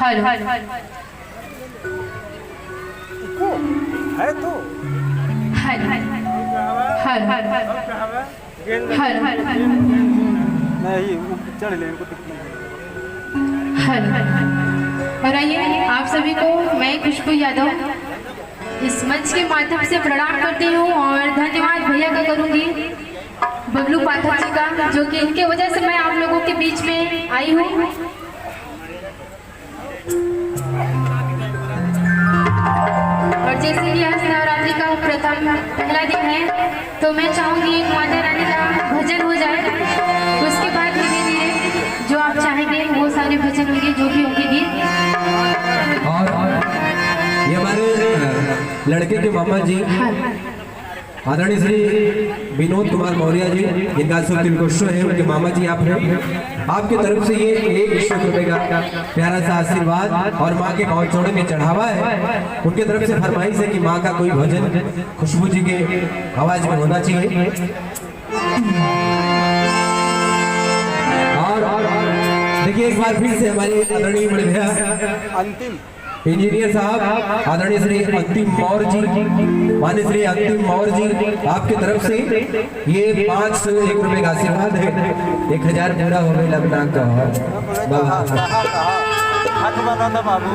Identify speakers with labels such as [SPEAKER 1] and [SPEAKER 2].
[SPEAKER 1] Hello
[SPEAKER 2] है तो
[SPEAKER 1] hello hello hello
[SPEAKER 2] नहीं चढ़ ले इनको
[SPEAKER 1] हेलो। और आइए आप सभी को मैं खुशबू यादव इस मंच के माध्यम से प्रणाम करती हूँ और धन्यवाद भैया का करूँगी बबलू पाठक जी का, जो कि इनके वजह से मैं आप लोगों के बीच में आई हूँ। और जैसे कि आज नवरात्रि का प्रथम पहला दिन है तो मैं चाहूँगी एक माता रानी का भजन हो जाए, उसके बाद धीरे धीरे जो आप चाहेंगे वो सारे भजन होंगे जो भी होंगे गीत।
[SPEAKER 3] और ये हमारे लड़के के मामा जी आदरणीय श्री विनोद कुमार मौर्य जी, जिनका शुभ दिलखुश है, उनके मामा जी आप हैं। आपकी तरफ से ये 1 रुपए का प्यारा सा आशीर्वाद और माँ के पाँव छोड़े में चढ़ावा है। उनके तरफ से फरमाइश है कि माँ का कोई भजन खुशबू जी के आवाज में होना चाहिए। और देखिए एक बार फिर से हमारे आदरणीय बड़े भैया
[SPEAKER 2] अंतिम
[SPEAKER 3] इंजीनियर साहब आदरणीय श्री अंतिम मौर्य जी, माननीय श्री अंतिम मौर्य जी, आपकी तरफ से ये 501 रुपए का आशीर्वाद है। 1000 पूरा हो गया लगना का
[SPEAKER 2] हाथ बना था बाबू।